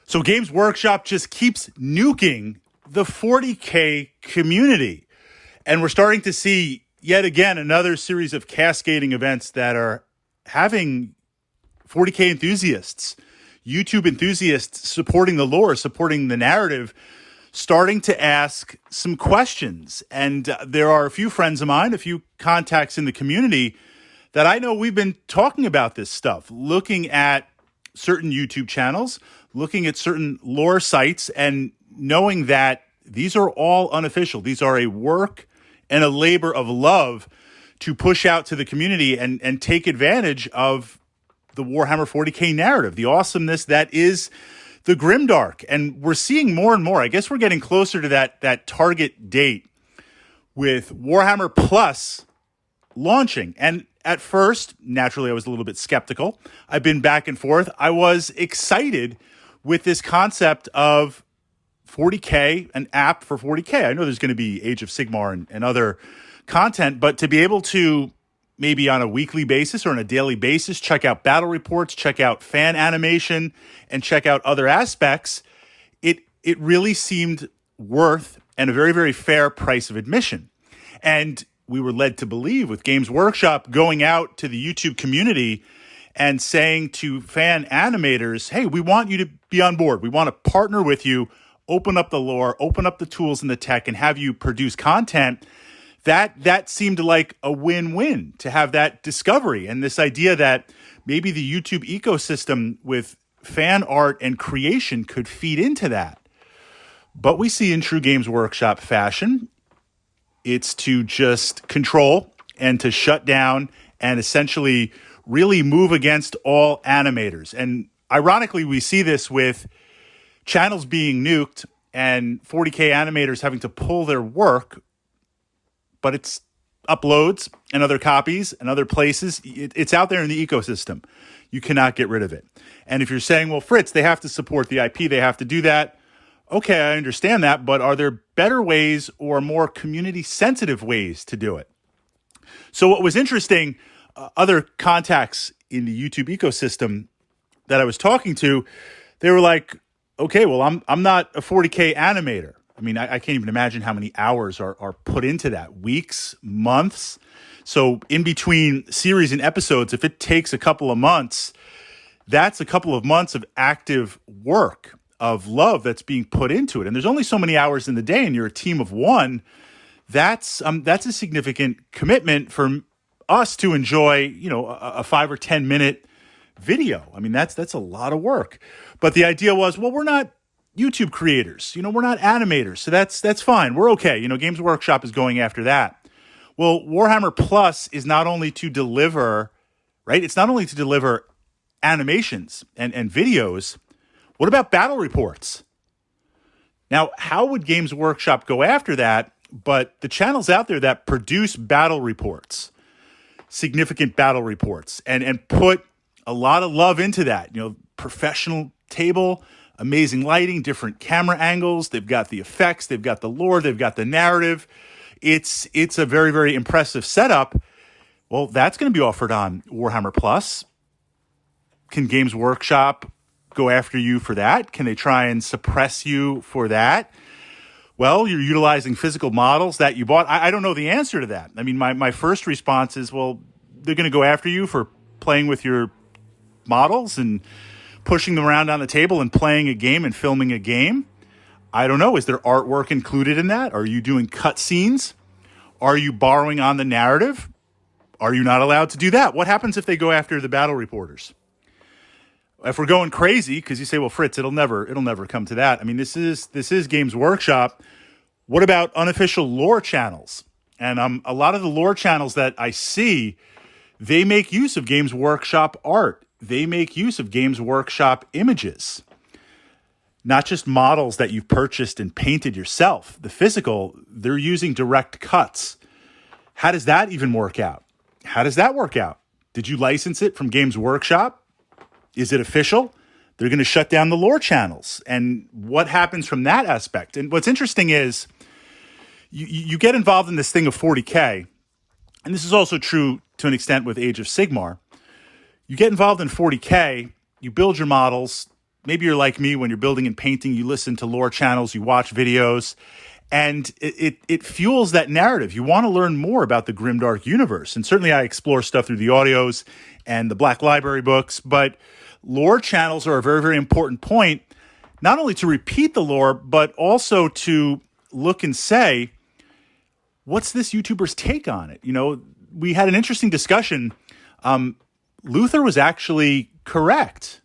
So Games Workshop just keeps nuking the 40K community. And we're starting to see yet again another series of cascading events that are having 40K enthusiasts, YouTube enthusiasts supporting the lore, supporting the narrative, starting to ask some questions. And there are a few friends of mine, a few contacts in the community that I know we've been talking about this stuff, looking at certain YouTube channels, looking at certain lore sites, and knowing that these are all unofficial. These are a work and a labor of love to push out to the community and take advantage of the Warhammer 40K narrative, the awesomeness that is the Grimdark. And we're seeing more and more. I guess we're getting closer to that target date with Warhammer Plus launching. And at first, naturally, I was a little bit skeptical. I've been back and forth. I was excited with this concept of 40K, an app for 40K. I know there's going to be Age of Sigmar and other content, but to be able to maybe on a weekly basis or on a daily basis, check out battle reports, check out fan animation, and check out other aspects, it really seemed worth and a very, very fair price of admission. And we were led to believe with Games Workshop going out to the YouTube community and saying to fan animators, hey, we want you to be on board. We want to partner with you, open up the lore, open up the tools and the tech, and have you produce content. That seemed like a win-win to have that discovery and this idea that maybe the YouTube ecosystem with fan art and creation could feed into that. But we see in true Games Workshop fashion, it's to just control and to shut down and essentially really move against all animators. And ironically, we see this with channels being nuked and 40K animators having to pull their work, but it's uploads and other copies and other places. It's out there in the ecosystem. You cannot get rid of it. And if you're saying, well, Fritz, they have to support the IP, they have to do that. Okay, I understand that, but are there better ways or more community-sensitive ways to do it? So what was interesting, other contacts in the YouTube ecosystem that I was talking to, they were like, okay, well, I'm not a 40K animator. I mean, I can't even imagine how many hours are put into that. Weeks, months. So in between series and episodes, if it takes a couple of months, that's a couple of months of active work, of love that's being put into it. And there's only so many hours in the day and you're a team of one. That's a significant commitment for us to enjoy, a 5 or 10 minute video. I mean, that's a lot of work. But the idea was, well, we're not YouTube creators, we're not animators. So that's fine. We're okay. Games Workshop is going after that. Well, Warhammer Plus is not only to deliver, right? It's not only to deliver animations and videos. What about battle reports? Now, how would Games Workshop go after that? But the channels out there that produce battle reports, significant battle reports, and put a lot of love into that, professional table, amazing lighting, different camera angles. They've got the effects, they've got the lore, they've got the narrative. It's a very, very impressive setup. Well, that's going to be offered on Warhammer Plus. Can Games Workshop go after you for that? Can they try and suppress you for that? Well, you're utilizing physical models that you bought. I don't know the answer to that. I mean, my first response is, well, they're going to go after you for playing with your models and pushing them around on the table and playing a game and filming a game. I don't know. Is there artwork included in that? Are you doing cutscenes? Are you borrowing on the narrative? Are you not allowed to do that? What happens if they go after the battle reporters? If we're going crazy, because you say, well, Fritz, it'll never come to that. I mean, this is Games Workshop. What about unofficial lore channels? And a lot of the lore channels that I see, they make use of Games Workshop art. They make use of Games Workshop images. Not just models that you've purchased and painted yourself. The physical, they're using direct cuts. How does that even work out? How does that work out? Did you license it from Games Workshop? Is it official? They're going to shut down the lore channels. And what happens from that aspect? And what's interesting is you get involved in this thing of 40K, and this is also true to an extent with Age of Sigmar. You get involved in 40K, you build your models, maybe you're like me when you're building and painting, you listen to lore channels, you watch videos, and it fuels that narrative. You want to learn more about the grimdark universe. And certainly I explore stuff through the audios and the Black Library books, but lore channels are a very, very important point, not only to repeat the lore, but also to look and say, what's this YouTuber's take on it? You know, we had an interesting discussion. Luther was actually correct.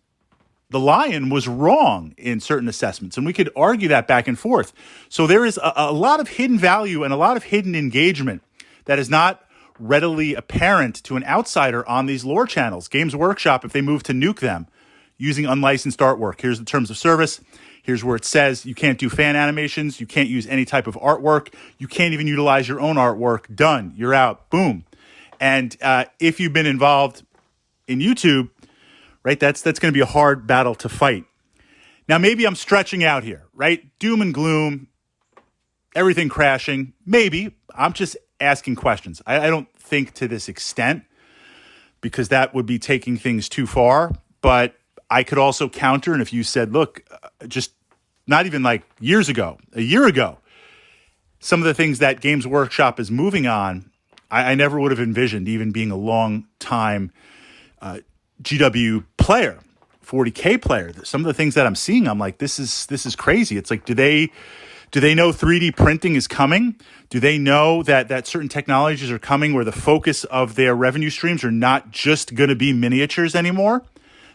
The Lion was wrong in certain assessments, and we could argue that back and forth. So there is a lot of hidden value and a lot of hidden engagement that is not readily apparent to an outsider on these lore channels. Games Workshop, if they move to nuke them using unlicensed artwork, here's the terms of service. Here's where it says you can't do fan animations. You can't use any type of artwork. You can't even utilize your own artwork. Done. You're out. Boom. And if you've been involved in YouTube, right, that's going to be a hard battle to fight. Now, maybe I'm stretching out here, right? Doom and gloom, everything crashing. Maybe. I'm just asking questions. I don't think to this extent, because that would be taking things too far. But I could also counter, and if you said, look, just not even like years ago, a year ago, some of the things that Games Workshop is moving on, I never would have envisioned even being a long time GW player, 40K player. Some of the things that I'm seeing, I'm like, this is crazy. It's like, do they know 3D printing is coming? Do they know that certain technologies are coming where the focus of their revenue streams are not just going to be miniatures anymore?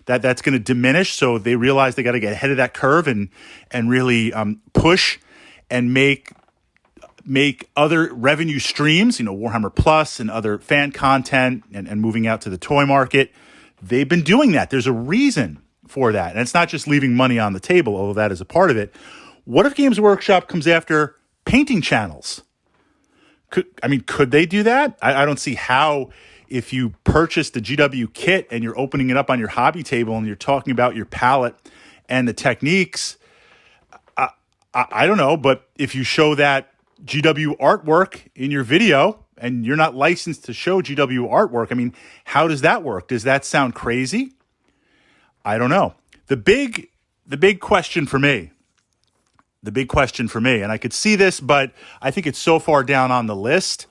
That's going to diminish. So they realize they got to get ahead of that curve and really push and make other revenue streams, Warhammer Plus and other fan content and moving out to the toy market. They've been doing that. There's a reason for that. And it's not just leaving money on the table, although that is a part of it. What if Games Workshop comes after painting channels? Could they do that? I don't see how. If you purchase the GW kit and you're opening it up on your hobby table and you're talking about your palette and the techniques, I don't know. But if you show that GW artwork in your video and you're not licensed to show GW artwork, how does that work? Does that sound crazy? I don't know. The big question for me, and I could see this, but I think it's so far down on the list.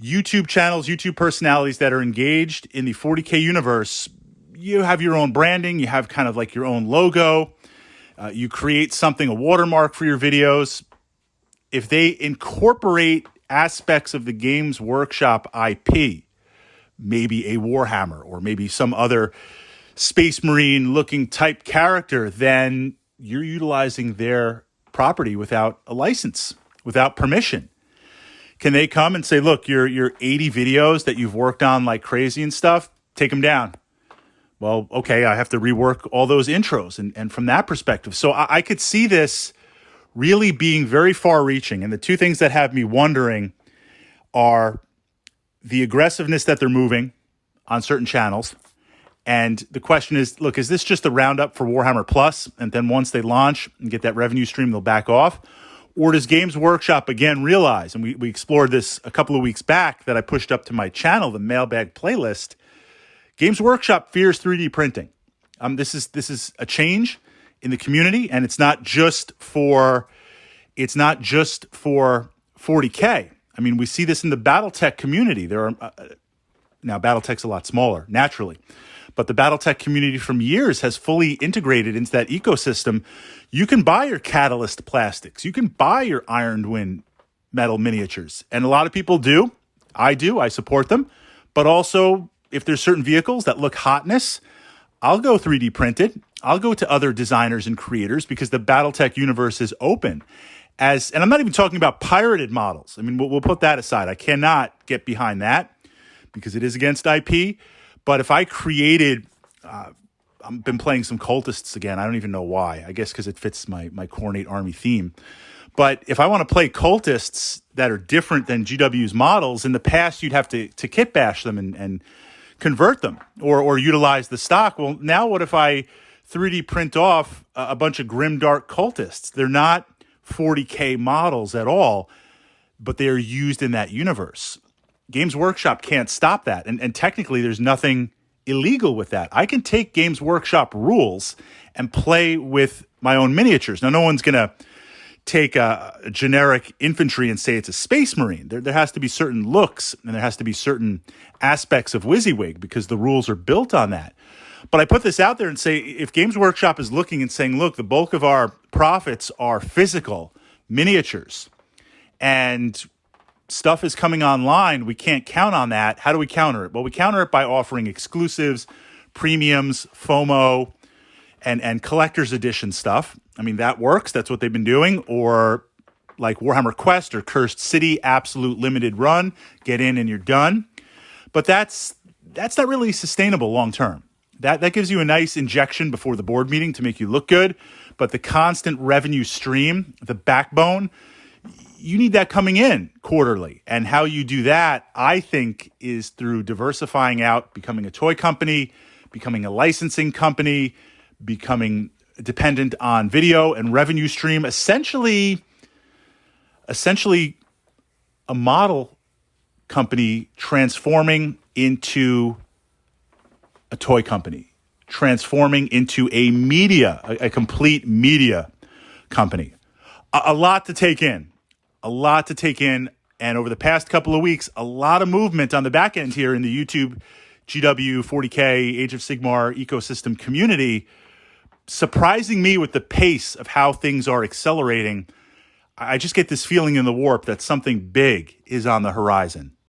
YouTube channels, YouTube personalities that are engaged in the 40K universe, you have your own branding, you have kind of like your own logo, you create something, a watermark for your videos. If they incorporate aspects of the Games Workshop IP, maybe a Warhammer or maybe some other Space Marine looking type character, then you're utilizing their property without a license, without permission. Can they come and say, look, your 80 videos that you've worked on like crazy and stuff, take them down? Well, okay, I have to rework all those intros and from that perspective. So I could see this really being very far-reaching. And the two things that have me wondering are the aggressiveness that they're moving on certain channels. And the question is, look, is this just a roundup for Warhammer Plus? And then once they launch and get that revenue stream, they'll back off? Or does Games Workshop again realize, and we explored this a couple of weeks back that I pushed up to my channel, the mailbag playlist, Games Workshop fears 3D printing. This is a change in the community, and it's not just for 40K. We see this in the BattleTech community. There are now BattleTech's a lot smaller, naturally. But the BattleTech community from years has fully integrated into that ecosystem. You can buy your Catalyst plastics. You can buy your Ironwind metal miniatures. And a lot of people do. I do. I support them. But also, if there's certain vehicles that look hotness, I'll go 3D printed. I'll go to other designers and creators because the BattleTech universe is open. And I'm not even talking about pirated models. We'll put that aside. I cannot get behind that because it is against IP. But if I created, I've been playing some cultists again. I don't even know why. I guess because it fits my Khornate army theme. But if I want to play cultists that are different than GW's models, in the past you'd have to kit bash them and convert them or utilize the stock. Well, now what if I 3D print off a bunch of grimdark cultists? They're not 40K models at all, but they are used in that universe. Games Workshop can't stop that. And technically, there's nothing illegal with that. I can take Games Workshop rules and play with my own miniatures. Now, no one's going to take a generic infantry and say it's a Space Marine. There has to be certain looks and there has to be certain aspects of WYSIWYG because the rules are built on that. But I put this out there and say, if Games Workshop is looking and saying, look, the bulk of our profits are physical miniatures and stuff is coming online, we can't count on that. How do we counter it? Well, we counter it by offering exclusives, premiums, FOMO, and collector's edition stuff. I mean, that works. That's what they've been doing. Or like Warhammer Quest or Cursed City, absolute limited run. Get in and you're done. But that's not really sustainable long term. That gives you a nice injection before the board meeting to make you look good. But the constant revenue stream, the backbone, you need that coming in quarterly. And how you do that, I think, is through diversifying out, becoming a toy company, becoming a licensing company, becoming dependent on video and revenue stream, essentially a model company transforming into a toy company, transforming into a complete media company. A lot to take in. And over the past couple of weeks, a lot of movement on the back end here in the YouTube, GW, 40K, Age of Sigmar ecosystem community, surprising me with the pace of how things are accelerating. I just get this feeling in the warp that something big is on the horizon.